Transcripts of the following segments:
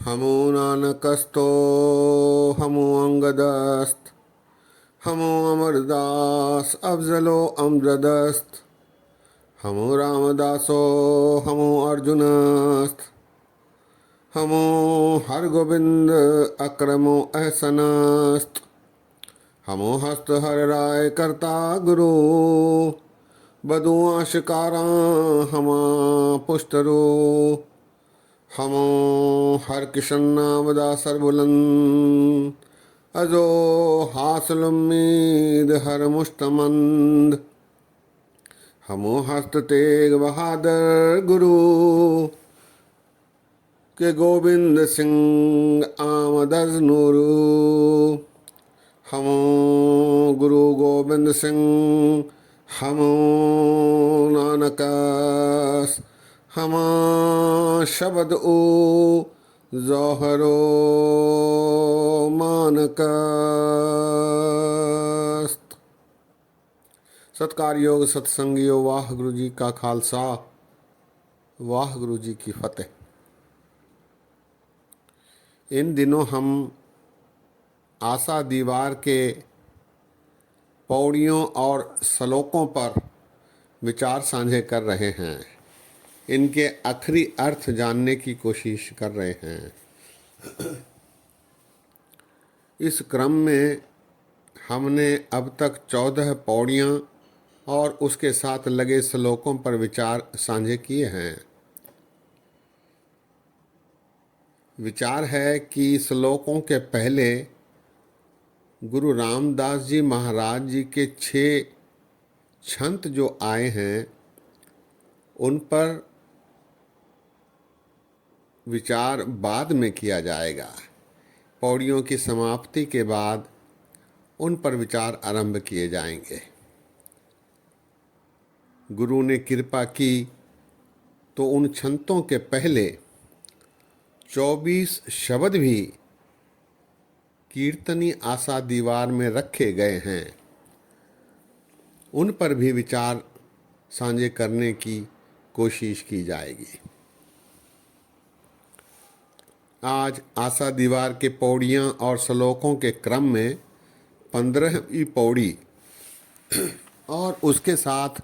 हमो नानकस्तो हमो अंगदस्त हमो अमरदास अफजलो अमजदस्त हमो रामदासो हमो अर्जुनस्त हमो हरगोविंद अक्रमो अहसनस्त हमो हस्त हर राय करता गुरु बदुआ शिकारा हमा पुष्टरो हमो हर किशन नाम दासर बुलंद अजो हासिल उम्मीद हर मुश्तमंद हमो हस्त तेग बहादुर गुरु के गोविंद सिंह आमदज नूरू हमो गुरु गोविंद सिंह हमो नानकास हमा शब्द ओ जौहरो मानकस्त। सत्कारयोग सत्संगियो वाह गुरु जी का खालसा वाह गुरु जी की फतेह। इन दिनों हम आशा दीवार के पौड़ियों और श्लोकों पर विचार साझे कर रहे हैं। इनके आखिरी अर्थ जानने की कोशिश कर रहे हैं। इस क्रम में हमने अब तक 14 पौड़ियाँ और उसके साथ लगे श्लोकों पर विचार साझे किए हैं। विचार है कि श्लोकों के पहले गुरु रामदास जी महाराज जी के 6 छंत जो आए हैं उन पर विचार बाद में किया जाएगा। पौड़ियों की समाप्ति के बाद उन पर विचार आरंभ किए जाएंगे। गुरु ने कृपा की तो उन छंतों के पहले 24 शब्द भी कीर्तनी आशा दीवार में रखे गए हैं। उन पर भी विचार साझे करने की कोशिश की जाएगी। आज आशा दीवार के पौड़ियाँ और श्लोकों के क्रम में 15वीं पौड़ी और उसके साथ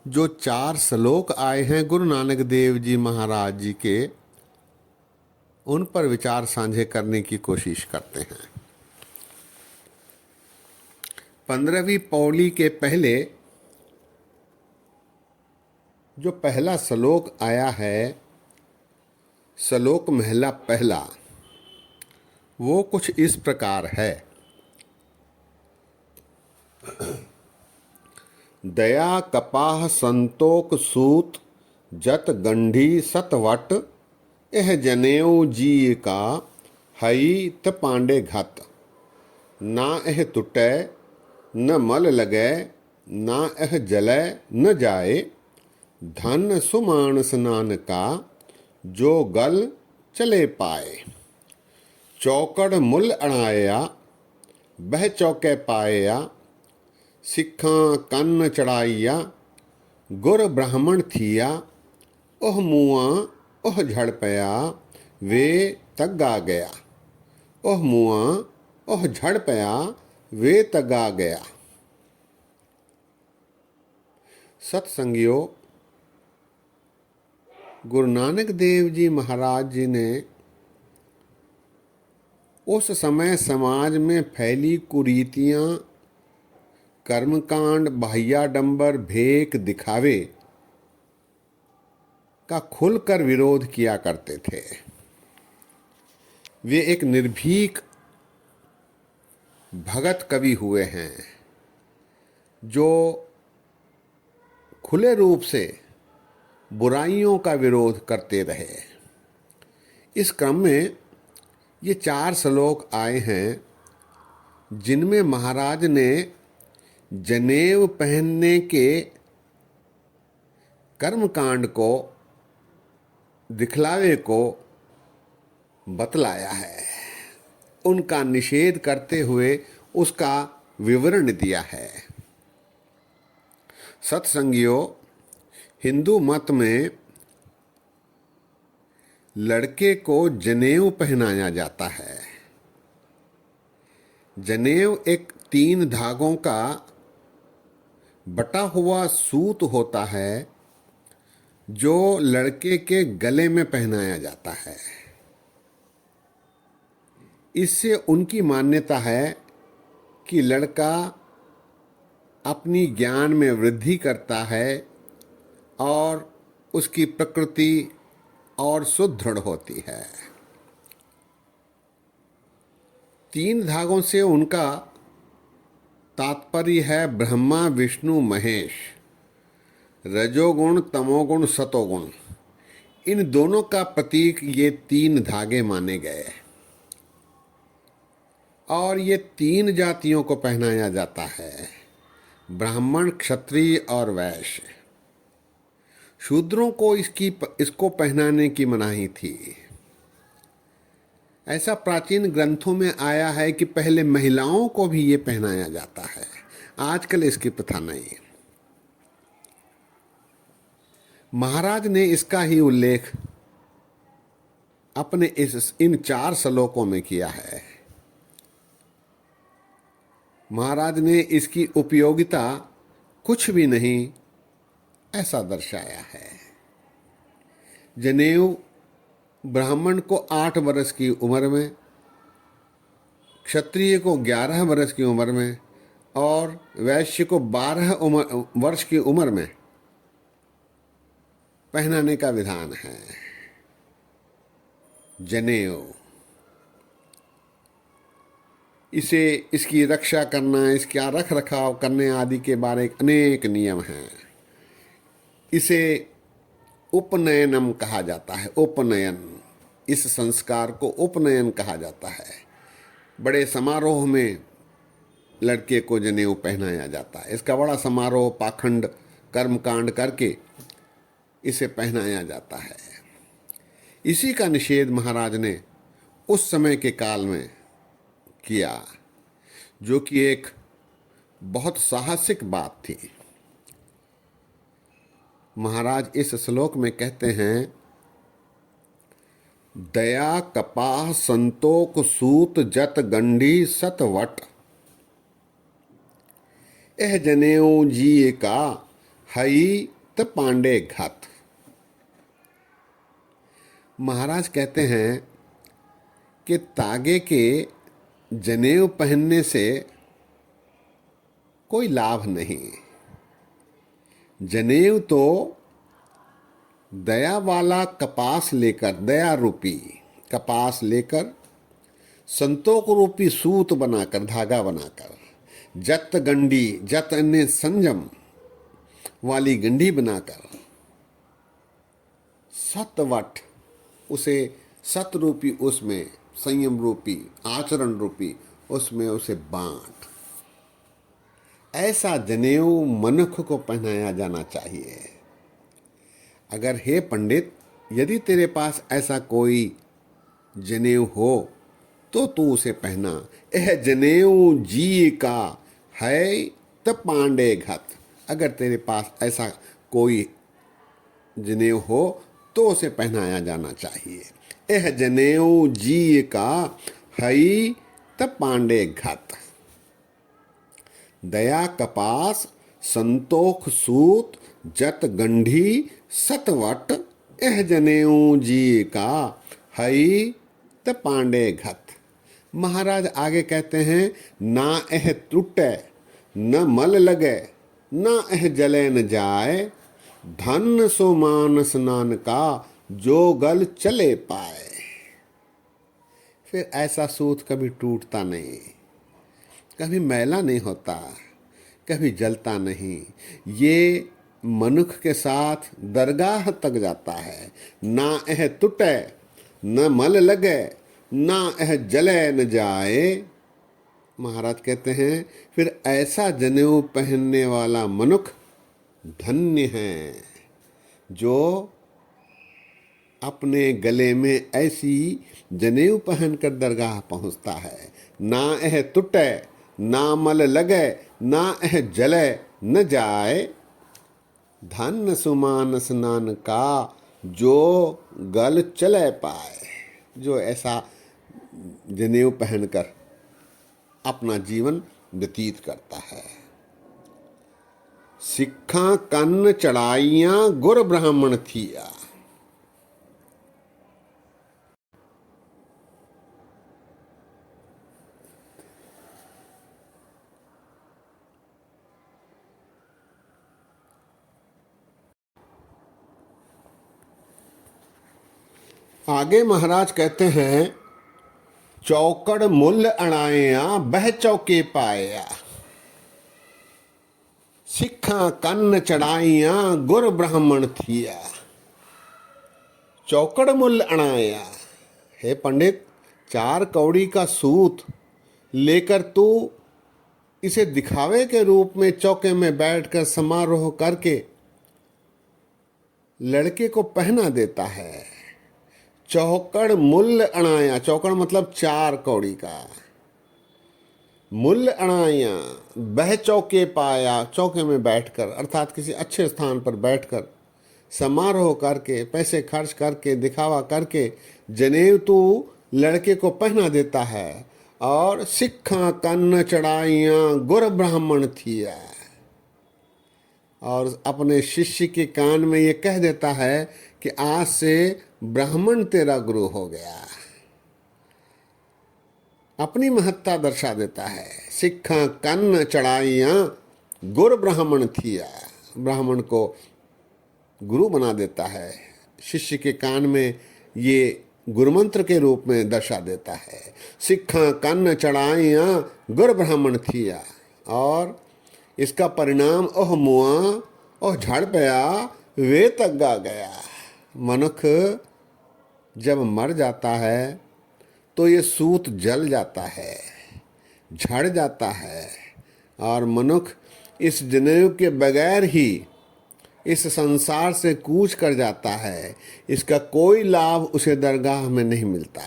जो 4 श्लोक आए हैं गुरु नानक देव जी महाराज जी के, उन पर विचार साझे करने की कोशिश करते हैं। 15वीं पौड़ी के पहले जो पहला श्लोक आया है, श्लोक महला पहला, वो कुछ इस प्रकार है। दया कपाह संतोक सूत जत गंढी सतवट एह जनेऊ जी का हई त पांडे घत ना एह टुटै न मल लगै ना एह जलै न जाए धन सुमानस नानका जो गल चले पाए चौकड़ मुल अड़ाया बह चौके पाया सिखा कन्न चढ़ाइया गुर ब्राह्मण थिया ओह मुआ ओह झड़ पया वे तग्गा गया ओह मुआ ओह झड़ पया वे तग्गा गया। सत्संगियों, गुरु नानक देव जी महाराज जी ने उस समय समाज में फैली कुरीतियाँ, कर्मकांड, बाह्याडंबर, भेक दिखावे का खुलकर विरोध किया करते थे। वे एक निर्भीक भगत कवि हुए हैं जो खुले रूप से बुराइयों का विरोध करते रहे। इस क्रम में ये 4 श्लोक आए हैं जिनमें महाराज ने जनेऊ पहनने के कर्मकांड को, दिखलावे को बतलाया है। उनका निषेध करते हुए उसका विवरण दिया है। सत्संगियों, हिंदू मत में लड़के को जनेऊ पहनाया जाता है। जनेऊ एक 3 धागों का बटा हुआ सूत होता है जो लड़के के गले में पहनाया जाता है। इससे उनकी मान्यता है कि लड़का अपनी ज्ञान में वृद्धि करता है और उसकी प्रकृति और सुदृढ़ होती है। 3 धागों से उनका तात्पर्य है ब्रह्मा विष्णु महेश, रजोगुण तमोगुण सतोगुण। इन दोनों का प्रतीक ये 3 धागे माने गए और ये 3 जातियों को पहनाया जाता है, ब्राह्मण, क्षत्रिय और वैश्य। शूद्रों को इसको पहनाने की मनाही थी। ऐसा प्राचीन ग्रंथों में आया है कि पहले महिलाओं को भी ये पहनाया जाता है, आजकल इसकी प्रथा नहीं। महाराज ने इसका ही उल्लेख अपने इन 4 श्लोकों में किया है। महाराज ने इसकी उपयोगिता कुछ भी नहीं ऐसा दर्शाया है। जनेऊ ब्राह्मण को 8 वर्ष की उम्र में, क्षत्रिय को 11 वर्ष की उम्र में और वैश्य को 12 वर्ष की उम्र में पहनाने का विधान है। जनेऊ, इसकी रक्षा करना, इसका रख रखाव करने आदि के बारे अनेक नियम हैं। इसे उपनयनम कहा जाता है। उपनयन, इस संस्कार को उपनयन कहा जाता है। बड़े समारोह में लड़के को जनेऊ पहनाया जाता है। इसका बड़ा समारोह, पाखंड, कर्मकांड करके इसे पहनाया जाता है। इसी का निषेध महाराज ने उस समय के काल में किया, जो कि एक बहुत साहसिक बात थी। महाराज इस श्लोक में कहते हैं, दया कपाह संतोक सूत जत गंडी सतवट, एह जनेऊ जी का हई त पांडे घत। महाराज कहते हैं कि तागे के जनेऊ पहनने से कोई लाभ नहीं। जनेऊ तो दया वाला कपास लेकर, दया रूपी कपास लेकर, संतोक रूपी सूत बनाकर, धागा बनाकर, जत गंडी, जत अन्य संयम वाली गंडी बनाकर, सतवट, उसे सत रूपी, उसमें संयम रूपी, आचरण रूपी, उसमें उसे बांट। ऐसा जनेऊ मनुष्य को पहनाया जाना चाहिए। अगर हे पंडित, यदि तेरे पास ऐसा कोई जनेऊ हो तो तू उसे पहना। यह जनेऊ जी का है त पांडे घत। अगर तेरे पास ऐसा कोई जनेऊ हो तो उसे पहनाया जाना चाहिए। यह जनेऊ जी का है त पांडे घत। दया कपास संतोख सूत जत गंढी सतवट, एह जनेऊ जी का हई त पांडे घत। महाराज आगे कहते हैं, ना एह टूटे न मल लगे, ना एह जले न जाए, धन सो मान स्नान का जो गल चले पाए। फिर ऐसा सूत कभी टूटता नहीं, कभी मैला नहीं होता, कभी जलता नहीं। ये मनुष्य के साथ दरगाह तक जाता है। ना यह टूटे न मल लगे, ना यह जले न जाए। महाराज कहते हैं, फिर ऐसा जनेऊ पहनने वाला मनुष्य धन्य है जो अपने गले में ऐसी जनेऊ पहनकर दरगाह पहुंचता है। ना यह टूटे, ना मल लगे, ना यह जले न जाए, धन सुमान स्नान का जो गल चले पाए, जो ऐसा जनेऊ पहनकर अपना जीवन व्यतीत करता है। सिक्खा कन्न चढ़ाइयां गुर ब्राह्मण थिया। आगे महाराज कहते हैं, चौकड़ मूल्य अणाया बह चौके पाया। सिक्खा कन्न चढ़ाइया गुर ब्राह्मण थिया। चौकड़ मूल्य अणाया, हे पंडित, 4 कौड़ी का सूत लेकर तू इसे दिखावे के रूप में चौके में बैठकर समारोह करके लड़के को पहना देता है। चौकड़ मूल्य अणाया, चौकड़ मतलब 4 कौड़ी का। मूल्य अणाया, बह चौके पाया, चौके में बैठकर अर्थात किसी अच्छे स्थान पर बैठकर समारोह करके, पैसे खर्च करके, दिखावा करके जनेऊ तू लड़के को पहना देता है। और सिक्खा कन्न चढ़ाइयां गुर ब्राह्मण थिया, और अपने शिष्य के कान में ये कह देता है कि आज से ब्राह्मण तेरा गुरु हो गया। अपनी महत्ता दर्शा देता है। सिक्खा कन्न चढ़ाइयां गुर ब्राह्मण थिया, ब्राह्मण को गुरु बना देता है। शिष्य के कान में ये गुरुमंत्र के रूप में दर्शा देता है। सिक्खा कन्न चढ़ाइयां गुर ब्राह्मण थिया, और इसका परिणाम ओह मुआ ओह झड़ पया वे तग्गा गया। मनुख जब मर जाता है तो ये सूत जल जाता है, झड़ जाता है, और मनुख इस जनेऊ के बगैर ही इस संसार से कूच कर जाता है। इसका कोई लाभ उसे दरगाह में नहीं मिलता।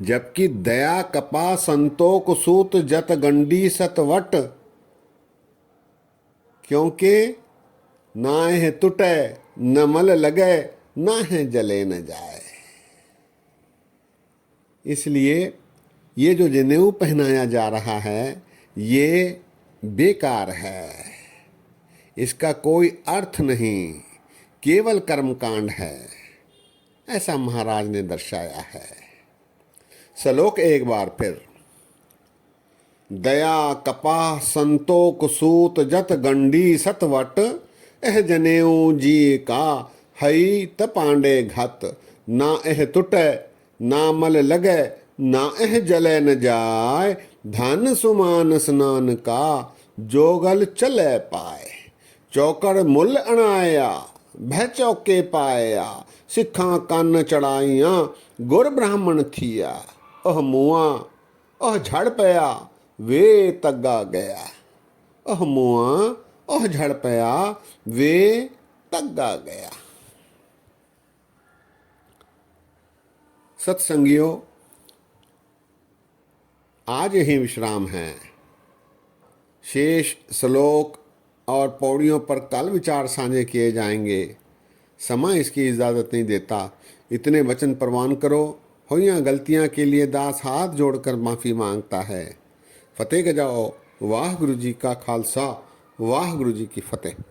जबकि दया कपा संतोक सूत जत गंडी सतवट, क्योंकि ना है टूटे न मल लगे, ना है जले न जाए। इसलिए ये जो जनेऊ पहनाया जा रहा है ये बेकार है, इसका कोई अर्थ नहीं, केवल कर्मकांड है, ऐसा महाराज ने दर्शाया है। श्लोक एक बार फिर। दया कपाह संतोक सूत जत गंडी सतवट, एह जनेऊ जी का हई त पांडे घत, ना एह टूटे ना मल लगे, ना एह जले न जाए, धन सुमान स्नान का जोगल चले पाए। चौकड़ मूल्य अणाया भय चौके पाया, सिक्खा कन्न चढ़ाइयां गुर ब्राह्मण थिया। ओह मुआ ओह झड़ पया वे तग्गा गया। ओह मुआ ओह झड़ पया वे तग्गा गया। सत्संगियों, आज ही विश्राम है। शेष श्लोक और पौड़ियों पर कल विचार साझे किए जाएंगे। समय इसकी इजाज़त नहीं देता। इतने वचन प्रवान करो। हुईं गलतियां के लिए दास हाथ जोड़कर माफ़ी मांगता है। फतेह गजाओ। वाह गुरु जी का खालसा, वाह गुरु जी की फतेह।